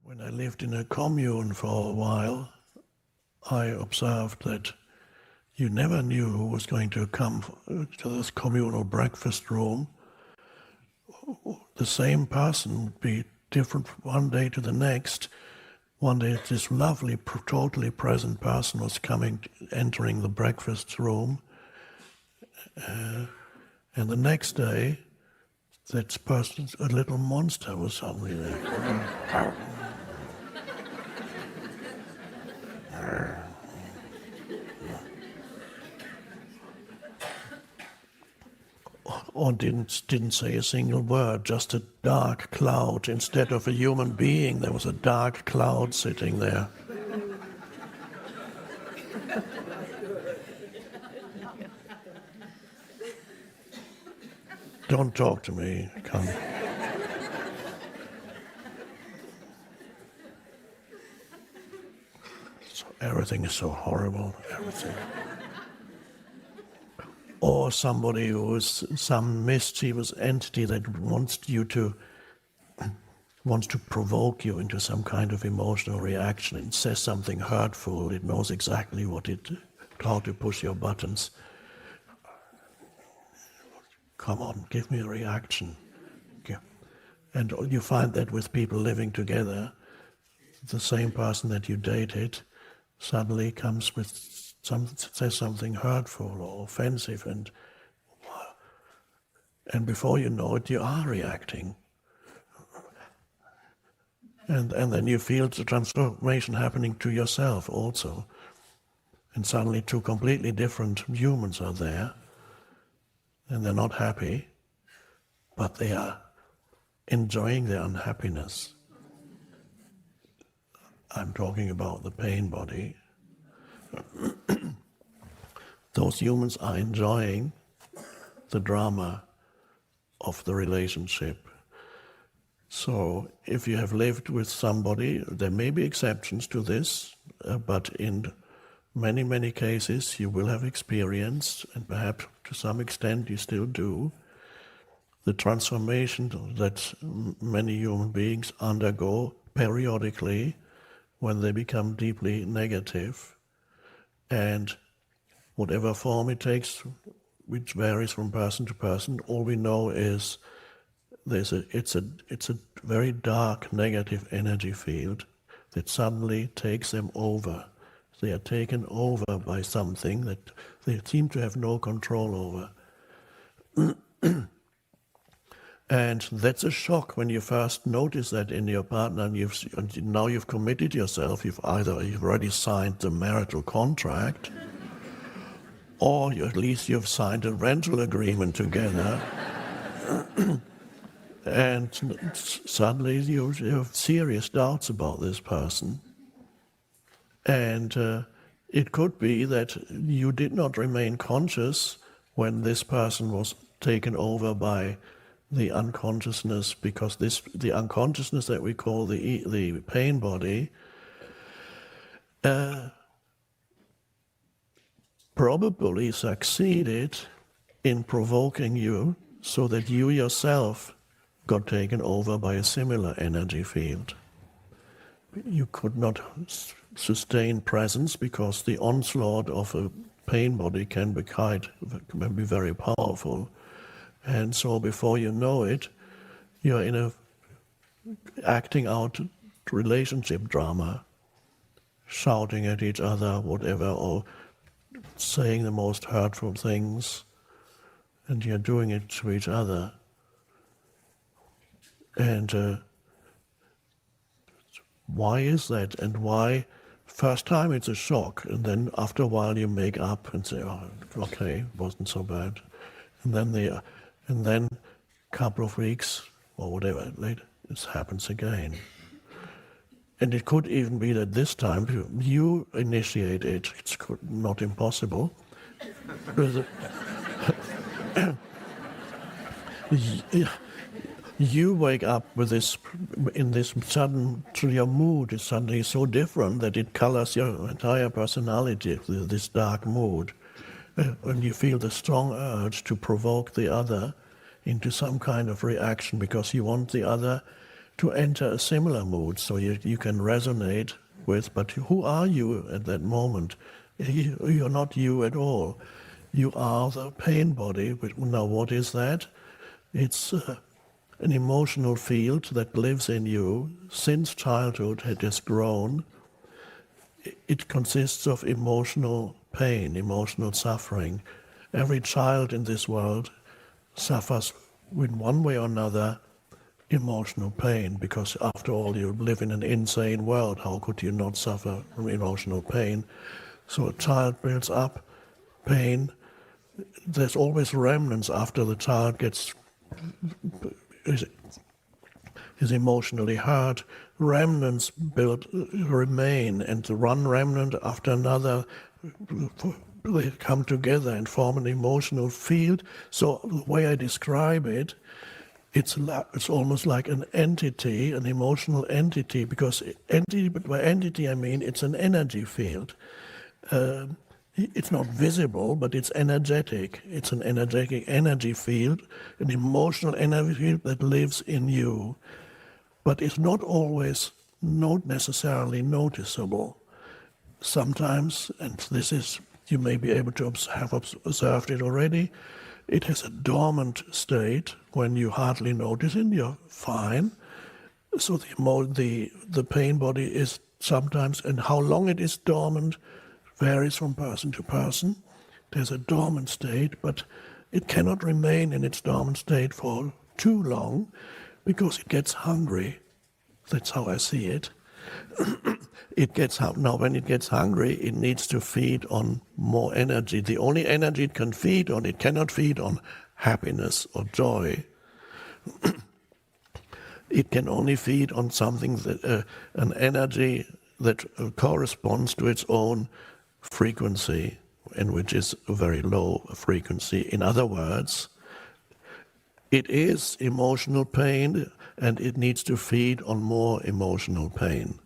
When I lived in a commune for a while, I observed that you never knew who was going to come to this communal breakfast room. The same person would be different from one day to the next. One day this lovely, totally present person was entering the breakfast room, and the next day, that person, a little monster, was suddenly there. Or didn't say a single word, just a dark cloud. Instead of a human being, there was a dark cloud sitting there. Don't talk to me, come. Everything is so horrible, everything. Or somebody who is some mischievous entity that wants to provoke you into some kind of emotional reaction and says something hurtful. It knows exactly how to push your buttons. Come on, give me a reaction. And you find that with people living together, the same person that you dated suddenly comes with says something hurtful or offensive, and before you know it, you are reacting. And then you feel the transformation happening to yourself also. And suddenly two completely different humans are there, and they're not happy, but they are enjoying their unhappiness. I'm talking about the pain body. Those humans are enjoying the drama of the relationship. So if you have lived with somebody, there may be exceptions to this, but in many, many cases you will have experienced, and perhaps to some extent you still do, the transformation that many human beings undergo periodically when they become deeply negative. And whatever form it takes, which varies from person to person, all we know is it's a very dark negative energy field that suddenly takes them over. They are taken over by something that they seem to have no control over. And that's a shock when you first notice that in your partner, and now you've committed yourself. You've already signed the marital contract, or at least you've signed a rental agreement together, and suddenly you have serious doubts about this person. And it could be that you did not remain conscious when this person was taken over by the unconsciousness, because the unconsciousness that we call the pain body probably succeeded in provoking you so that you yourself got taken over by a similar energy field. You could not sustain presence because the onslaught of a pain body can be very powerful. And so before you know it, you're acting out relationship drama, shouting at each other, whatever, or saying the most hurtful things, and you're doing it to each other. And why is that? And why? First time it's a shock, and then after a while you make up and say, oh, okay, it wasn't so bad. And then a couple of weeks or whatever later, it happens again. And it could even be that this time you initiate it. It's not impossible. You wake up with your mood is suddenly so different that it colors your entire personality, this dark mood. And you feel the strong urge to provoke the other into some kind of reaction because you want the other to enter a similar mood, so you can resonate with, but who are you at that moment? You're not you at all. You are the pain body. Now what is that? It's an emotional field that lives in you since childhood. It has grown. It consists of emotional pain, emotional suffering. Every child in this world suffers in one way or another emotional pain, because after all you live in an insane world. How could you not suffer from emotional pain? So a child builds up pain. There's always remnants after the child is emotionally hurt. Remnants remain, and the one remnant after another, they come together and form an emotional field. So the way I describe it, it's almost like an entity, an emotional entity, because by entity I mean it's an energy field. It's not visible, but it's energetic. It's an energetic energy field, an emotional energy field that lives in you. But it's not always not necessarily noticeable. Sometimes, and this is, you may be able to have observed it already, it has a dormant state when you hardly notice it, you're fine. So the pain body is sometimes, and how long it is dormant varies from person to person. There's a dormant state, but it cannot remain in its dormant state for too long because it gets hungry. That's how I see it. Now, when it gets hungry, it needs to feed on more energy. The only energy it can feed on, it cannot feed on happiness or joy. It can only feed on something that an energy that corresponds to its own frequency, and which is a very low frequency. In other words, it is emotional pain, and it needs to feed on more emotional pain.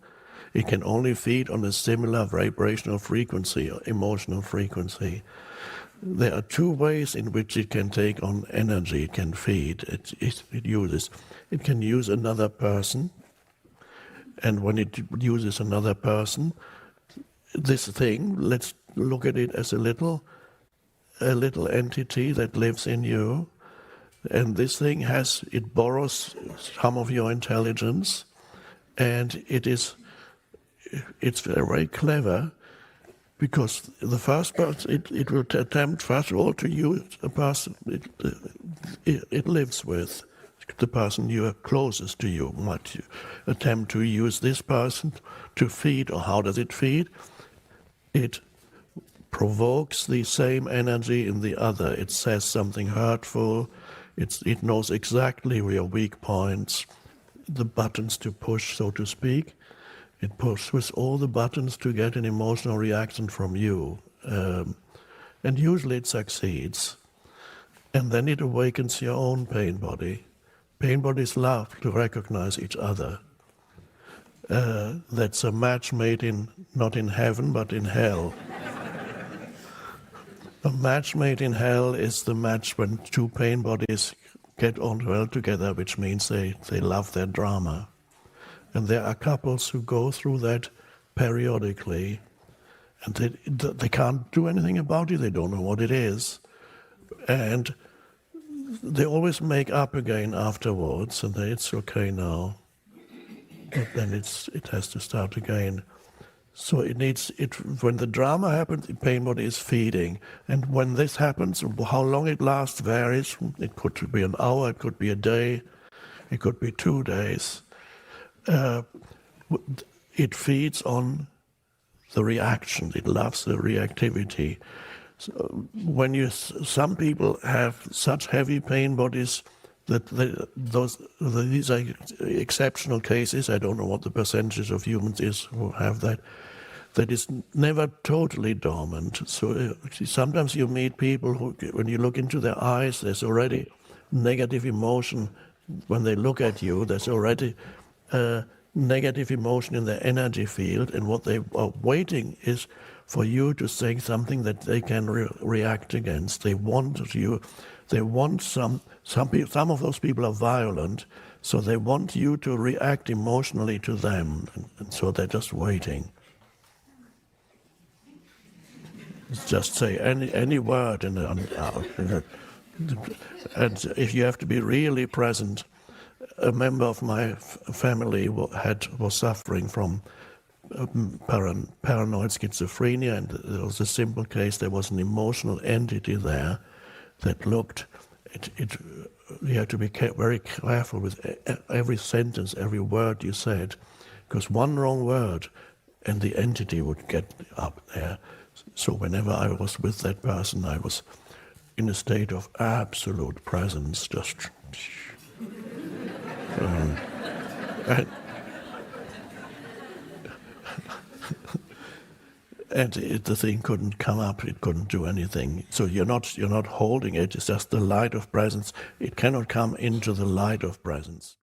It can only feed on a similar vibrational frequency or emotional frequency. There are two ways in which it can take on energy. It can feed. It can use another person, and when it uses another person, this thing, let's look at it as a little entity that lives in you, and this thing it borrows some of your intelligence, and it's very, very clever, because the first person, it will attempt first of all to use a person it lives with, the person you are closest to you, might attempt to use this person to feed. Or how does it feed? It provokes the same energy in the other. It says something hurtful. It knows exactly your weak points, the buttons to push, so to speak. It pushes all the buttons to get an emotional reaction from you. And usually it succeeds. And then it awakens your own pain body. Pain bodies love to recognize each other. That's a match made not in heaven, but in hell. A match made in hell is the match when two pain bodies get on well together, which means they love their drama. And there are couples who go through that periodically, and they can't do anything about it. They don't know what it is. And they always make up again afterwards, and it's okay now. But then it has to start again. So when the drama happens, the pain body is feeding. And when this happens, how long it lasts varies. It could be an hour, it could be a day, it could be 2 days. It feeds on the reaction. It loves the reactivity. So some people have such heavy pain bodies that these are exceptional cases. I don't know what the percentage of humans is who have that. That is never totally dormant. So sometimes you meet people who, when you look into their eyes, there's already negative emotion. When they look at you, there's already negative emotion in their energy field, and what they are waiting is for you to say something that they can react against. They want you. They want some of those people are violent. So they want you to react emotionally to them, and so they're just waiting. Just say any word, and if you have to be really present. A member of my family was suffering from paranoid schizophrenia, and it was a simple case. There was an emotional entity there that looked. You have to be very careful with every sentence, every word you said, because one wrong word, and the entity would get up there. So whenever I was with that person, I was in a state of absolute presence, just. And the thing couldn't come up, it couldn't do anything. So you're not holding it, it's just the light of presence. It cannot come into the light of presence.